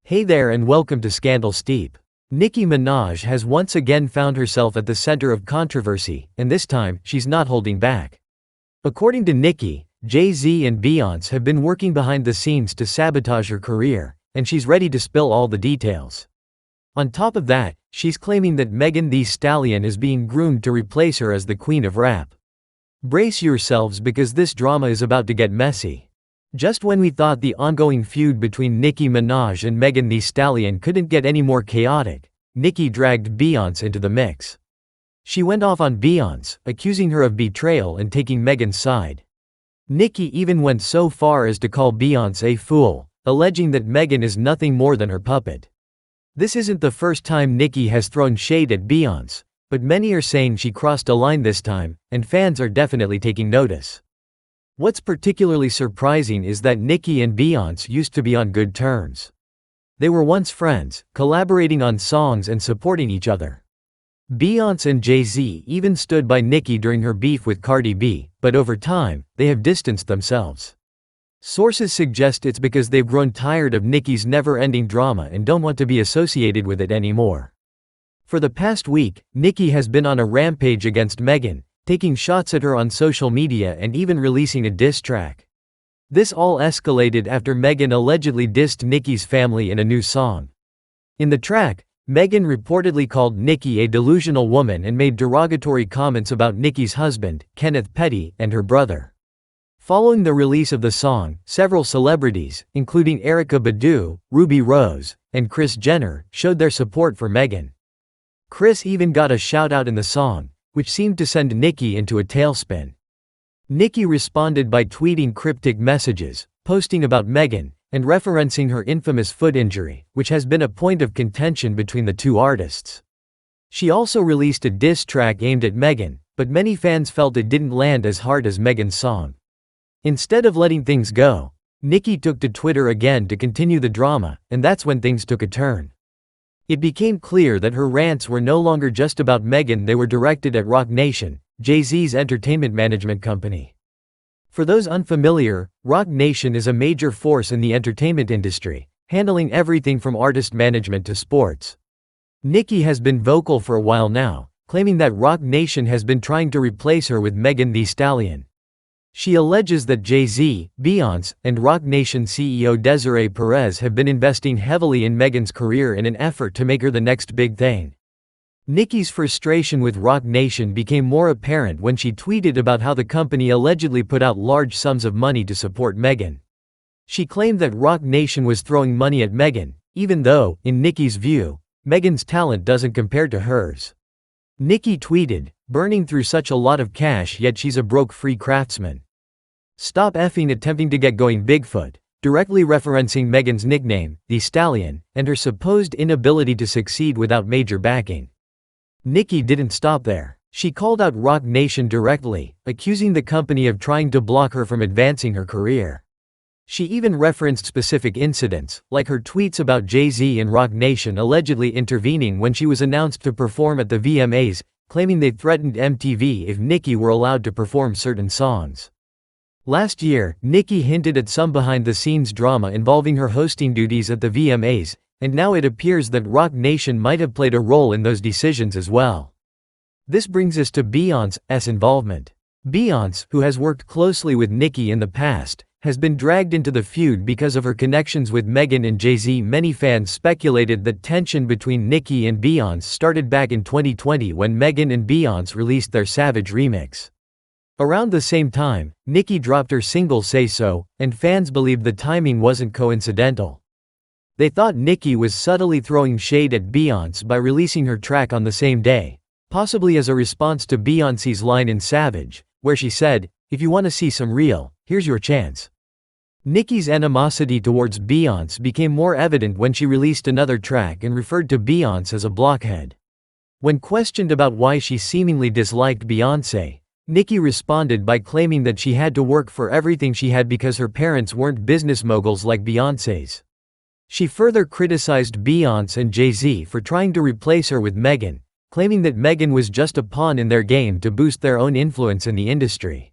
Hey there and welcome to Scandal Steep. Nicki Minaj has once again found herself at the center of controversy, and this time, she's not holding back. According to Nicki, Jay-Z and Beyoncé have been working behind the scenes to sabotage her career, and she's ready to spill all the details. On top of that, she's claiming that Megan Thee Stallion is being groomed to replace her as the queen of rap. Brace yourselves because this drama is about to get messy. Just when we thought the ongoing feud between Nicki Minaj and Megan Thee Stallion couldn't get any more chaotic, Nicki dragged Beyoncé into the mix. She went off on Beyoncé, accusing her of betrayal and taking Megan's side. Nicki even went so far as to call Beyoncé a fool, alleging that Megan is nothing more than her puppet. This isn't the first time Nicki has thrown shade at Beyoncé, but many are saying she crossed a line this time, and fans are definitely taking notice. What's particularly surprising is that Nicki and Beyoncé used to be on good terms. They were once friends, collaborating on songs and supporting each other. Beyoncé and Jay-Z even stood by Nicki during her beef with Cardi B, but over time, they have distanced themselves. Sources suggest it's because they've grown tired of Nicki's never-ending drama and don't want to be associated with it anymore. For the past week, Nicki has been on a rampage against Megan, taking shots at her on social media and even releasing a diss track. This all escalated after Megan allegedly dissed Nicki's family in a new song. In the track, Megan reportedly called Nicki a delusional woman and made derogatory comments about Nicki's husband, Kenneth Petty, and her brother. Following the release of the song, several celebrities, including Erykah Badu, Ruby Rose, and Kris Jenner, showed their support for Megan. Kris even got a shout-out in the song, which seemed to send Nicki into a tailspin. Nicki responded by tweeting cryptic messages, posting about Megan, and referencing her infamous foot injury, which has been a point of contention between the two artists. She also released a diss track aimed at Megan, but many fans felt it didn't land as hard as Megan's song. Instead of letting things go, Nicki took to Twitter again to continue the drama, and that's when things took a turn. It became clear that her rants were no longer just about Megan, they were directed at Roc Nation, Jay-Z's entertainment management company. For those unfamiliar, Roc Nation is a major force in the entertainment industry, handling everything from artist management to sports. Nicki has been vocal for a while now, claiming that Roc Nation has been trying to replace her with Megan Thee Stallion. She alleges that Jay-Z, Beyoncé, and Roc Nation CEO Desiree Perez have been investing heavily in Megan's career in an effort to make her the next big thing. Nicki's frustration with Roc Nation became more apparent when she tweeted about how the company allegedly put out large sums of money to support Megan. She claimed that Roc Nation was throwing money at Megan, even though, in Nicki's view, Megan's talent doesn't compare to hers. Nicki tweeted, "Burning through such a lot of cash yet she's a broke free craftsman. Stop effing attempting to get going Bigfoot," directly referencing Megan's nickname, the Stallion, and her supposed inability to succeed without major backing. Nicki didn't stop there. She called out Roc Nation directly, accusing the company of trying to block her from advancing her career. She even referenced specific incidents, like her tweets about Jay-Z and Roc Nation allegedly intervening when she was announced to perform at the VMAs, claiming they threatened MTV if Nicki were allowed to perform certain songs. Last year, Nicki hinted at some behind-the-scenes drama involving her hosting duties at the VMAs, and now it appears that Roc Nation might have played a role in those decisions as well. This brings us to Beyoncé's involvement. Beyoncé, who has worked closely with Nicki in the past, has been dragged into the feud because of her connections with Megan and Jay-Z. Many fans speculated that tension between Nicki and Beyoncé started back in 2020 when Megan and Beyoncé released their Savage remix. Around the same time, Nicki dropped her single Say So, and fans believed the timing wasn't coincidental. They thought Nicki was subtly throwing shade at Beyoncé by releasing her track on the same day, possibly as a response to Beyoncé's line in Savage, where she said, "If you want to see some real, here's your chance." Nicki's animosity towards Beyoncé became more evident when she released another track and referred to Beyoncé as a blockhead. When questioned about why she seemingly disliked Beyoncé, Nicki responded by claiming that she had to work for everything she had because her parents weren't business moguls like Beyoncé's. She further criticized Beyoncé and Jay-Z for trying to replace her with Megan, claiming that Megan was just a pawn in their game to boost their own influence in the industry.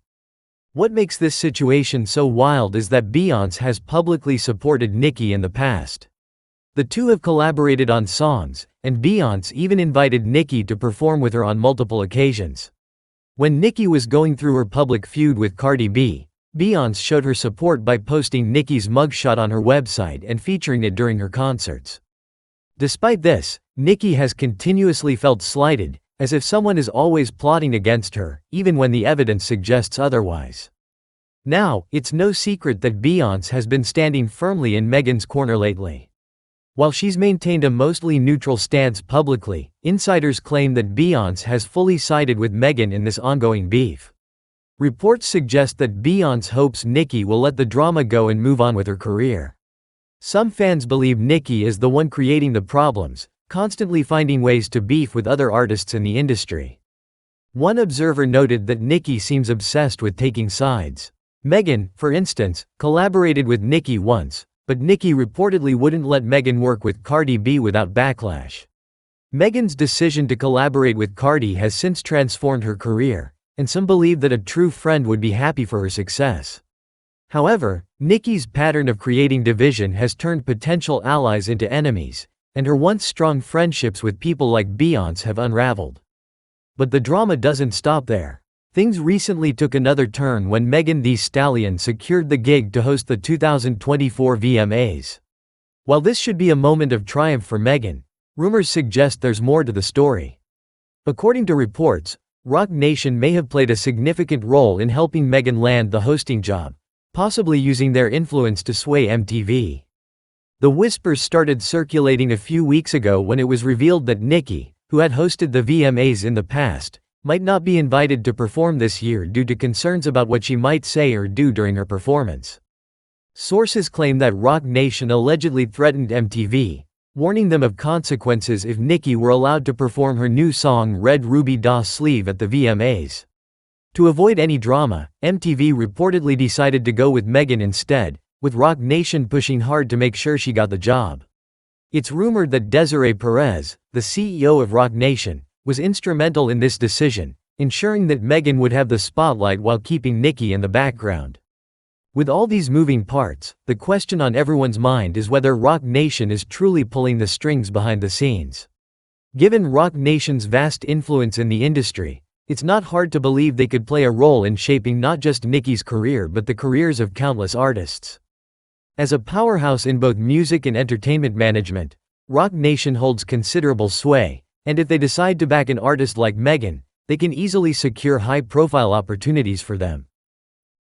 What makes this situation so wild is that Beyoncé has publicly supported Nicki in the past. The two have collaborated on songs, and Beyoncé even invited Nicki to perform with her on multiple occasions. When Nicki was going through her public feud with Cardi B, Beyoncé showed her support by posting Nicki's mugshot on her website and featuring it during her concerts. Despite this, Nicki has continuously felt slighted, as if someone is always plotting against her, even when the evidence suggests otherwise. Now, it's no secret that Beyoncé has been standing firmly in Megan's corner lately. While she's maintained a mostly neutral stance publicly, insiders claim that Beyoncé has fully sided with Megan in this ongoing beef. Reports suggest that Beyoncé hopes Nicki will let the drama go and move on with her career. Some fans believe Nicki is the one creating the problems, constantly finding ways to beef with other artists in the industry. One observer noted that Nicki seems obsessed with taking sides. Megan, for instance, collaborated with Nicki once, but Nicki reportedly wouldn't let Megan work with Cardi B without backlash. Megan's decision to collaborate with Cardi has since transformed her career, and some believe that a true friend would be happy for her success. However, Nicki's pattern of creating division has turned potential allies into enemies, and her once strong friendships with people like Beyoncé have unraveled. But the drama doesn't stop there. Things recently took another turn when Megan Thee Stallion secured the gig to host the 2024 VMAs. While this should be a moment of triumph for Megan, rumors suggest there's more to the story. According to reports, Roc Nation may have played a significant role in helping Megan land the hosting job, possibly using their influence to sway MTV. The whispers started circulating a few weeks ago when it was revealed that Nicki, who had hosted the VMAs in the past, might not be invited to perform this year due to concerns about what she might say or do during her performance. Sources claim that Roc Nation allegedly threatened MTV, warning them of consequences if Nicki were allowed to perform her new song Red Ruby Da Sleeve at the VMAs. To avoid any drama, MTV reportedly decided to go with Megan instead, with Roc Nation pushing hard to make sure she got the job. It's rumored that Desiree Perez, the CEO of Roc Nation, was instrumental in this decision, ensuring that Megan would have the spotlight while keeping Nicki in the background. With all these moving parts, the question on everyone's mind is whether Roc Nation is truly pulling the strings behind the scenes. Given Roc Nation's vast influence in the industry, it's not hard to believe they could play a role in shaping not just Nicki's career but the careers of countless artists. As a powerhouse in both music and entertainment management, Roc Nation holds considerable sway, and if they decide to back an artist like Megan, they can easily secure high-profile opportunities for them.